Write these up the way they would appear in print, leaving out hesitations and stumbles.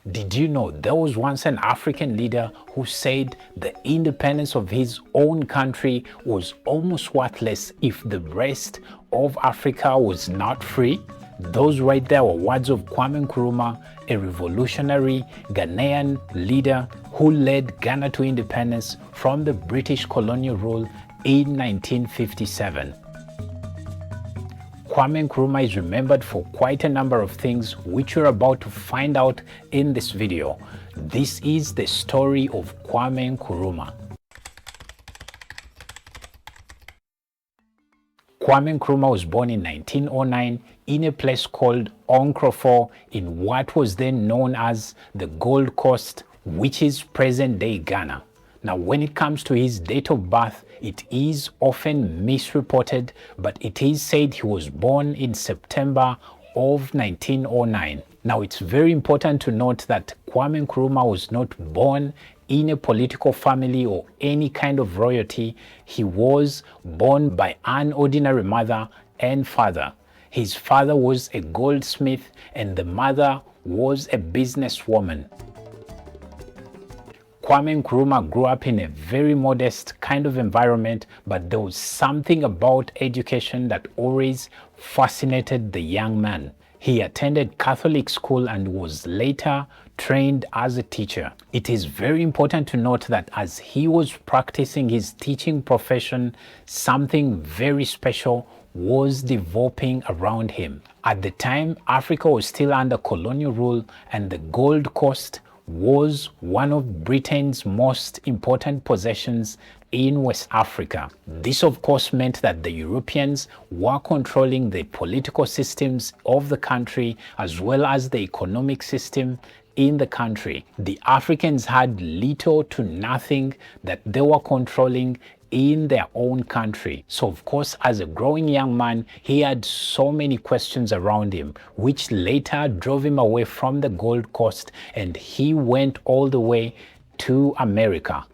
Did you know there was once an African leader who said the independence of his own country was almost worthless if the rest of Africa was not free? Those right there were words of Kwame Nkrumah, a revolutionary Ghanaian leader who led Ghana to independence from the British colonial rule in 1957. Kwame Nkrumah is remembered for quite a number of things which you're about to find out in this video. This is the story of Kwame Nkrumah. Kwame Nkrumah was born in 1909 in a place called Nkrofo in what was then known as the Gold Coast, which is present-day Ghana. Now, when it comes to his date of birth, it is often misreported, but it is said he was born in September of 1909. Now, it's very important to note that Kwame Nkrumah was not born in a political family or any kind of royalty. He was born by an ordinary mother and father. His father was a goldsmith and the mother was a businesswoman. Kwame Nkrumah grew up in a very modest kind of environment, but there was something about education that always fascinated the young man. He attended Catholic school and was later trained as a teacher. It is very important to note that as he was practicing his teaching profession, something very special was developing around him. At the time, Africa was still under colonial rule and the Gold Coast was one of Britain's most important possessions in West Africa. This of course meant that the Europeans were controlling the political systems of the country as well as the economic system in the country. The Africans had little to nothing that they were controlling in their own country. So of course, as a growing young man, he had so many questions around him, which later drove him away from the Gold Coast and he went all the way to America.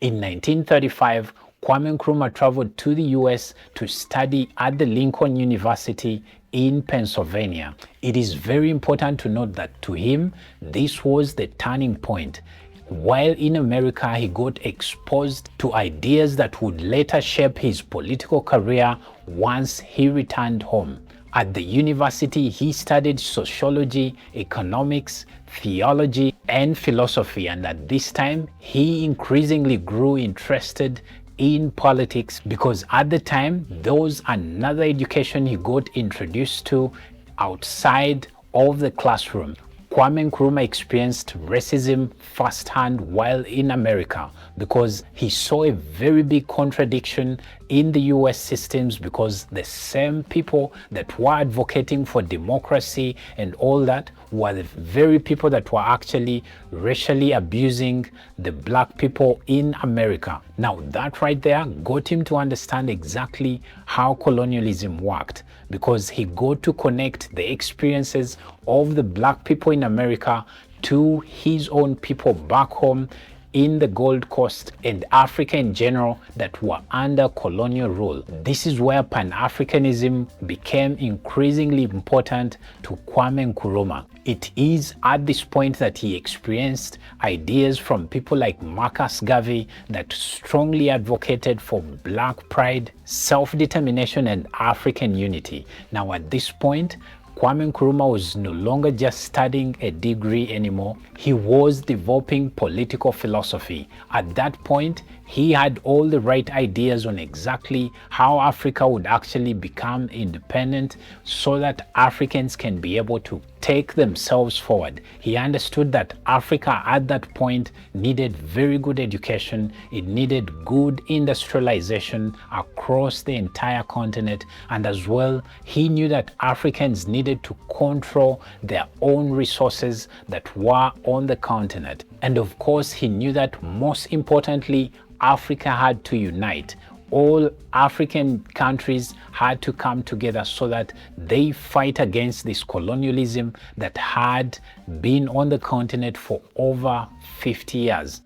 In 1935, Kwame Nkrumah traveled to the US to study at the Lincoln University in Pennsylvania. It is very important to note that to him, this was the turning point. While in America, he got exposed to ideas that would later shape his political career once he returned home. At the university, he studied sociology, economics, theology, and philosophy, and at this time, he increasingly grew interested in politics because at the time there was another education he got introduced to outside of the classroom. Kwame Nkrumah experienced racism firsthand while in America because he saw a very big contradiction in the US systems because the same people that were advocating for democracy and all that were the very people that were actually racially abusing the black people in America. Now that right there got him to understand exactly how colonialism worked because he got to connect the experiences of the black people in America to his own people back home in the Gold Coast and Africa in general that were under colonial rule. This is where Pan-Africanism became increasingly important to Kwame Nkrumah. It is at this point that he experienced ideas from people like Marcus Garvey that strongly advocated for black pride, self-determination, and African unity. Now at this point, Kwame Nkrumah was no longer just studying a degree anymore. He was developing political philosophy. At that point, he had all the right ideas on exactly how Africa would actually become independent so that Africans can be able to take themselves forward. He understood that Africa at that point needed very good education. It needed good industrialization across the entire continent. And as well, he knew that Africans needed to control their own resources that were on the continent. And of course, he knew that most importantly, Africa had to unite. All African countries had to come together so that they fight against this colonialism that had been on the continent for over 50 years.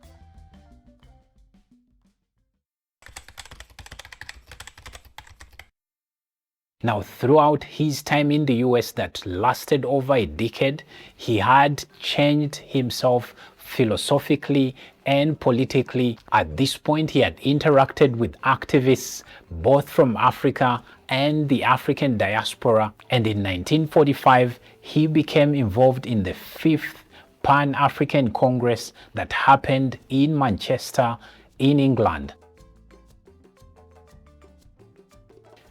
Now, throughout his time in the US that lasted over a decade, he had changed himself philosophically and politically. At this point, he had interacted with activists both from Africa and the African diaspora, and in 1945 he became involved in the 5th Pan-African Congress that happened in Manchester in England.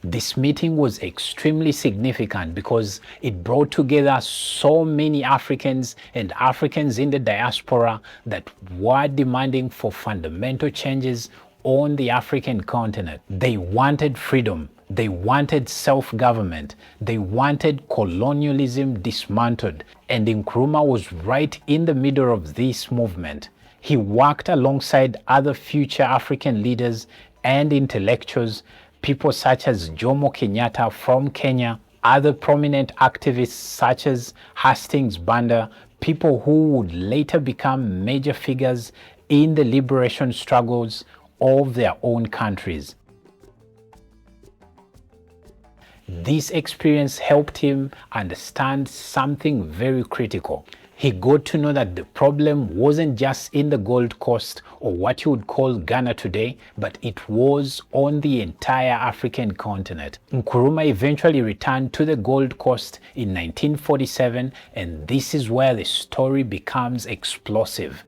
This meeting was extremely significant because it brought together so many Africans and Africans in the diaspora that were demanding for fundamental changes on the African continent. They wanted freedom, they wanted self-government, they wanted colonialism dismantled, and Nkrumah was right in the middle of this movement. He worked alongside other future African leaders and intellectuals, people such as Jomo Kenyatta from Kenya, other prominent activists such as Hastings Banda, people who would later become major figures in the liberation struggles of their own countries. This experience helped him understand something very critical. He got to know that the problem wasn't just in the Gold Coast or what you would call Ghana today, but it was on the entire African continent. Nkrumah eventually returned to the Gold Coast in 1947, and this is where the story becomes explosive.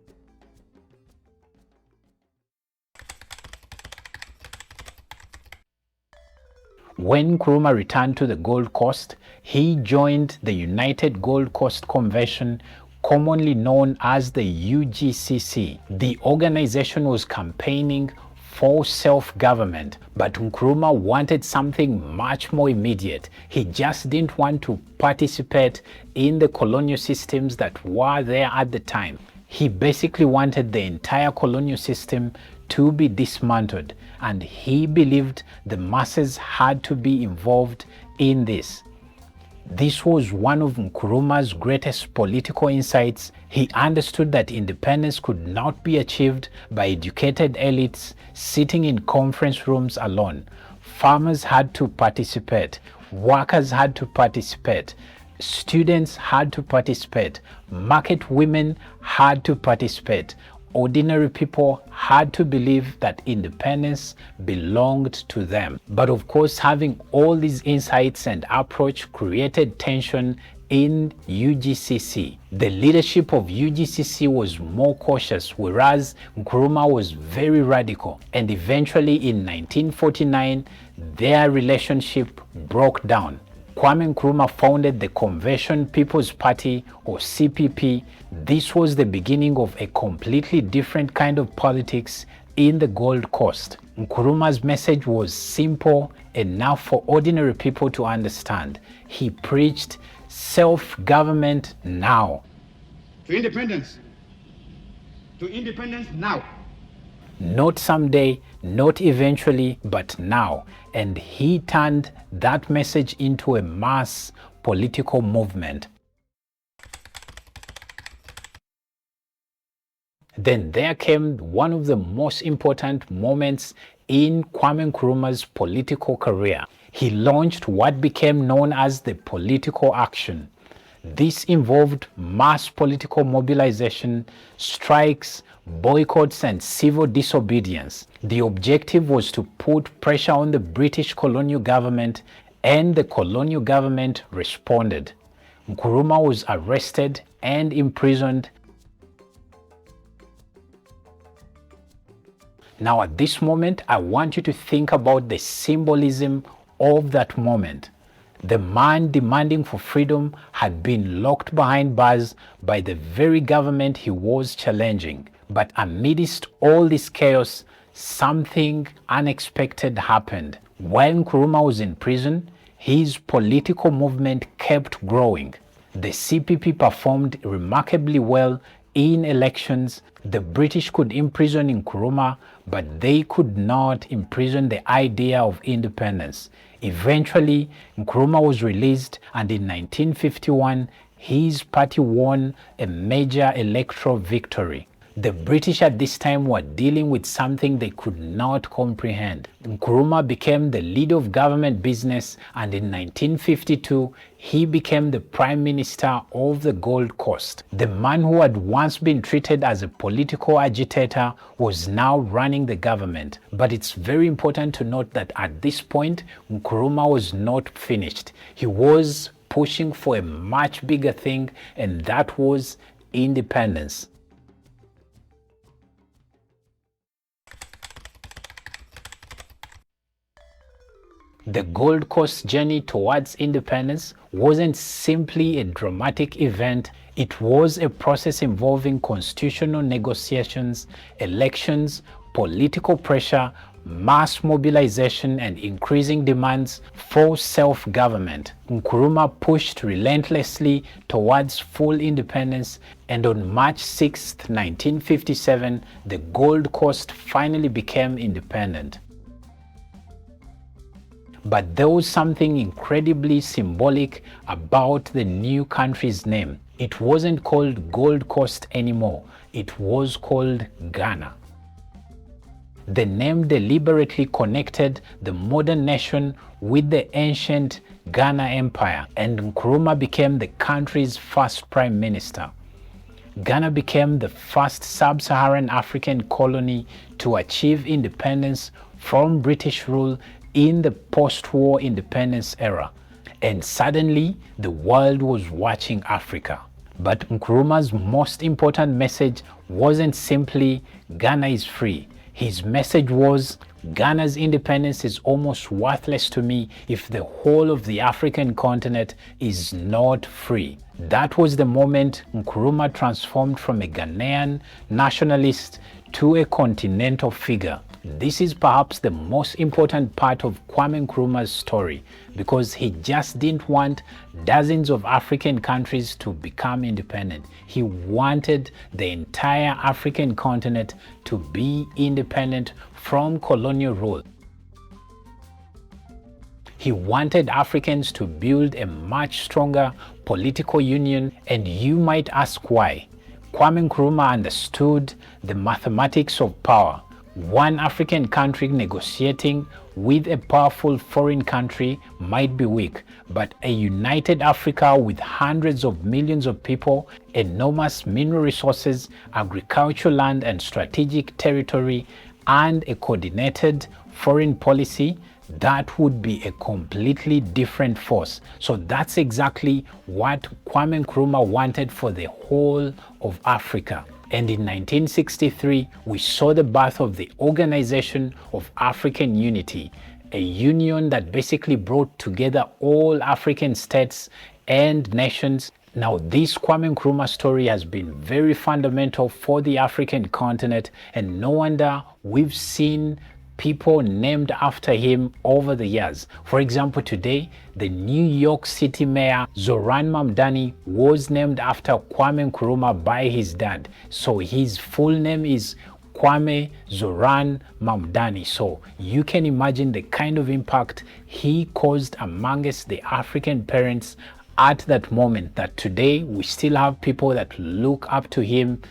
When Nkrumah returned to the Gold Coast, he joined the United Gold Coast Convention, commonly known as the UGCC. The organization was campaigning for self-government, but Nkrumah wanted something much more immediate. He just didn't want to participate in the colonial systems that were there at the time. He basically wanted the entire colonial system to be dismantled, and he believed the masses had to be involved in this. This was one of Nkrumah's greatest political insights. He understood that independence could not be achieved by educated elites sitting in conference rooms alone. Farmers had to participate, workers had to participate, students had to participate, market women had to participate. Ordinary people had to believe that independence belonged to them. But of course, having all these insights and approach created tension in UGCC. The leadership of UGCC was more cautious, whereas Nkrumah was very radical. And eventually in 1949, their relationship broke down. Kwame Nkrumah founded the Convention People's Party, or CPP. This was the beginning of a completely different kind of politics in the Gold Coast. Nkrumah's message was simple enough for ordinary people to understand. He preached self-government now. To independence. To independence now. Not someday, not eventually, but now. And he turned that message into a mass political movement. Then there came one of the most important moments in Kwame Nkrumah's political career. He launched what became known as the political action. This involved mass political mobilization, strikes, boycotts, and civil disobedience. The objective was to put pressure on the British colonial government, and the colonial government responded. Nkrumah was arrested and imprisoned. Now at this moment, I want you to think about the symbolism of that moment. The man demanding for freedom had been locked behind bars by the very government he was challenging. But amidst all this chaos, something unexpected happened. While Nkrumah was in prison, his political movement kept growing. The CPP performed remarkably well in elections. The British could imprison Nkrumah, but they could not imprison the idea of independence. Eventually, Nkrumah was released, and in 1951, his party won a major electoral victory. The British at this time were dealing with something they could not comprehend. Nkrumah became the leader of government business, and in 1952, he became the Prime Minister of the Gold Coast. The man who had once been treated as a political agitator was now running the government. But it's very important to note that at this point, Nkrumah was not finished. He was pushing for a much bigger thing, and that was independence. The Gold Coast journey towards independence wasn't simply a dramatic event. It was a process involving constitutional negotiations, elections, political pressure, mass mobilization, and increasing demands for self-government. Nkrumah pushed relentlessly towards full independence, and on March 6, 1957, the Gold Coast finally became independent. But there was something incredibly symbolic about the new country's name. It wasn't called Gold Coast anymore. It was called Ghana. The name deliberately connected the modern nation with the ancient Ghana Empire, and Nkrumah became the country's first prime minister. Ghana became the first sub-Saharan African colony to achieve independence from British rule in the post-war independence era, and suddenly the world was watching Africa. But Nkrumah's most important message wasn't simply Ghana is free. His message was Ghana's independence is almost worthless to me if the whole of the African continent is not free. That was the moment Nkrumah transformed from a Ghanaian nationalist to a continental figure. This is perhaps the most important part of Kwame Nkrumah's story, because he just didn't want dozens of African countries to become independent. He wanted the entire African continent to be independent from colonial rule. He wanted Africans to build a much stronger political union, and you might ask why. Kwame Nkrumah understood the mathematics of power. One African country negotiating with a powerful foreign country might be weak, but a united Africa with hundreds of millions of people, enormous mineral resources, agricultural land and strategic territory, and a coordinated foreign policy, that would be a completely different force. So that's exactly what Kwame Nkrumah wanted for the whole of Africa. And in 1963, we saw the birth of the Organization of African Unity, a union that basically brought together all African states and nations. Now, this Kwame Nkrumah story has been very fundamental for the African continent, and no wonder we've seen people named after him over the years. For example, today, the New York City Mayor Zoran Mamdani was named after Kwame Nkrumah by his dad. So his full name is Kwame Zoran Mamdani. So you can imagine the kind of impact he caused amongst the African parents at that moment, that today we still have people that look up to him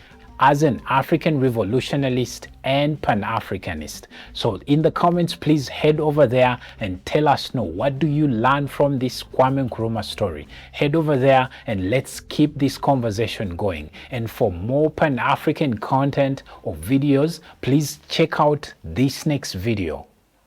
as an African revolutionist and Pan-Africanist. So in the comments, please head over there and tell us, what do you learn from this Kwame Nkrumah story? Head over there and let's keep this conversation going. And for more Pan-African content or videos, please check out this next video.